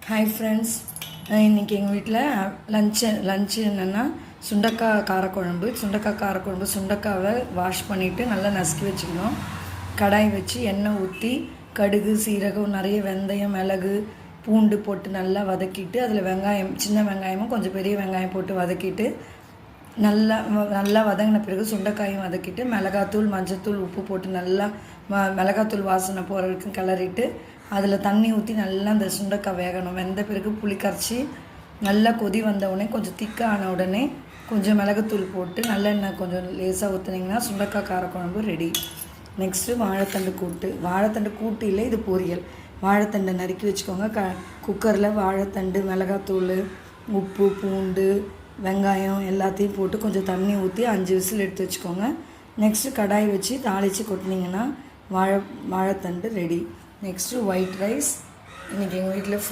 Hi friends, இன்றைக்கி எங்கள் வீட்டில் லஞ்சு என்னென்னா சுண்டக்காய் காரக்குழம்பு. சுண்டக்காவை வாஷ் பண்ணிவிட்டு நல்லா நசுக்கி வச்சுக்கணும். கடாய் வச்சு எண்ணெய் ஊற்றி கடுகு, சீரகம், நிறைய வெந்தயம், மிளகு, பூண்டு போட்டு நல்லா வதக்கிட்டு அதில் சின்ன வெங்காயமும் கொஞ்சம் பெரிய வெங்காயம் போட்டு வதக்கிட்டு நல்லா வதங்கின பிறகு சுண்டைக்காயும் வதக்கிட்டு மிளகாத்தூள், மஞ்சத்தூள், உப்பு போட்டு நல்லா மிளகாத்தூள் வாசனை போகிற வரைக்கும் கிளறிட்டு அதில் தண்ணி ஊற்றி நல்லா அந்த சுண்டைக்காய் வேகணும். வெந்த பிறகு புளி கரைச்சி நல்லா கொதி வந்த உடனே கொஞ்சம் திக்கான உடனே கொஞ்சம் மிளகுத்தூள் போட்டு நல்லெண்ணெய் கொஞ்சம் லேசாக ஊற்றுனீங்கன்னா சுண்டைக்காய் காரக்குழம்பு ரெடி. நெக்ஸ்ட்டு வாழைத்தண்டு கூட்டு இல்லை, இது பொரியல். வாழைத்தண்டை நறுக்கி வச்சுக்கோங்க. குக்கரில் வாழைத்தண்டு, மிளகாத்தூள், உப்பு, பூண்டு, வெங்காயம் எல்லாத்தையும் போட்டு கொஞ்சம் தண்ணி ஊற்றி 5 விசில் எடுத்து வச்சுக்கோங்க. நெக்ஸ்ட்டு கடாய் வச்சு தாளித்து கொட்டினீங்கன்னா வாழைத்தண்டு ரெடி. Next white rice. இன்றைக்கி எங்கள் வீட்டில்